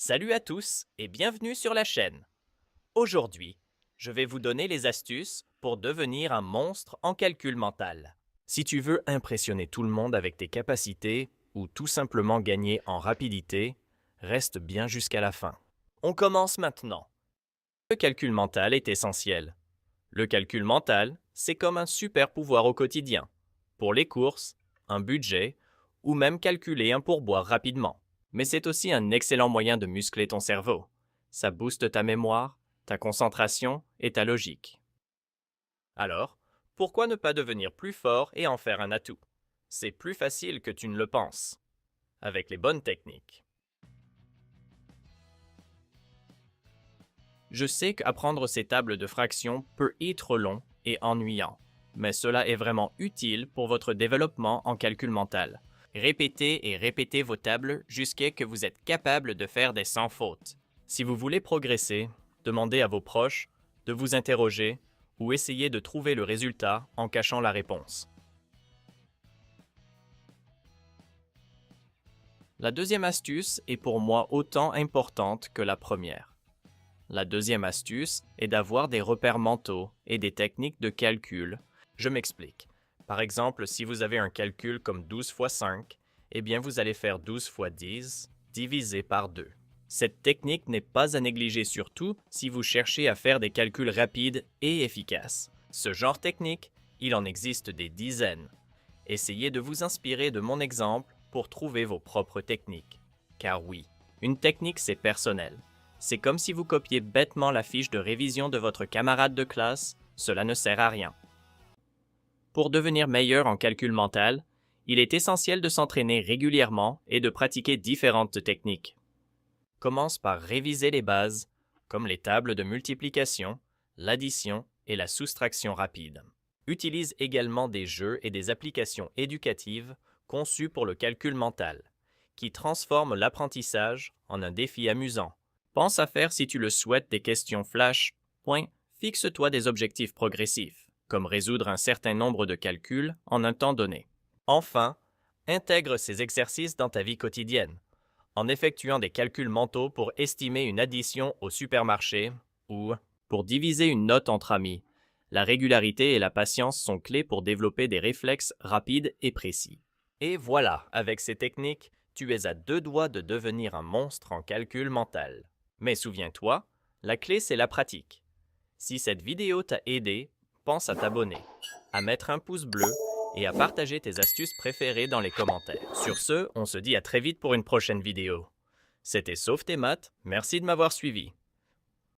Salut à tous et bienvenue sur la chaîne. Aujourd'hui, je vais vous donner les astuces pour devenir un monstre en calcul mental. Si tu veux impressionner tout le monde avec tes capacités ou tout simplement gagner en rapidité, reste bien jusqu'à la fin. On commence maintenant. Le calcul mental est essentiel. Le calcul mental, c'est comme un super pouvoir au quotidien. Pour les courses, un budget ou même calculer un pourboire rapidement. Mais c'est aussi un excellent moyen de muscler ton cerveau. Ça booste ta mémoire, ta concentration et ta logique. Alors, pourquoi ne pas devenir plus fort et en faire un atout? C'est plus facile que tu ne le penses, avec les bonnes techniques. Je sais qu'apprendre ces tables de fractions peut être long et ennuyant, mais cela est vraiment utile pour votre développement en calcul mental. Répétez et répétez vos tables jusqu'à ce que vous êtes capable de faire des sans fautes. Si vous voulez progresser, demandez à vos proches de vous interroger ou essayez de trouver le résultat en cachant la réponse. La deuxième astuce est pour moi autant importante que la première. La deuxième astuce est d'avoir des repères mentaux et des techniques de calcul. Je m'explique. Par exemple, si vous avez un calcul comme 12 fois 5, eh bien vous allez faire 12 fois 10 divisé par 2. Cette technique n'est pas à négliger surtout si vous cherchez à faire des calculs rapides et efficaces. Ce genre technique, il en existe des dizaines. Essayez de vous inspirer de mon exemple pour trouver vos propres techniques. Car oui, une technique c'est personnel. C'est comme si vous copiez bêtement la fiche de révision de votre camarade de classe, cela ne sert à rien. Pour devenir meilleur en calcul mental, il est essentiel de s'entraîner régulièrement et de pratiquer différentes techniques. Commence par réviser les bases, comme les tables de multiplication, l'addition et la soustraction rapide. Utilise également des jeux et des applications éducatives conçues pour le calcul mental, qui transforment l'apprentissage en un défi amusant. Pense à faire si tu le souhaites des questions flash. Fixe-toi des objectifs progressifs, comme résoudre un certain nombre de calculs en un temps donné. Enfin, intègre ces exercices dans ta vie quotidienne, en effectuant des calculs mentaux pour estimer une addition au supermarché ou pour diviser une note entre amis. La régularité et la patience sont clés pour développer des réflexes rapides et précis. Et voilà, avec ces techniques, tu es à 2 doigts de devenir un monstre en calcul mental. Mais souviens-toi, la clé c'est la pratique. Si cette vidéo t'a aidé, pense à t'abonner, à mettre un pouce bleu et à partager tes astuces préférées dans les commentaires. Sur ce, on se dit à très vite pour une prochaine vidéo. C'était Sauve tes maths, merci de m'avoir suivi.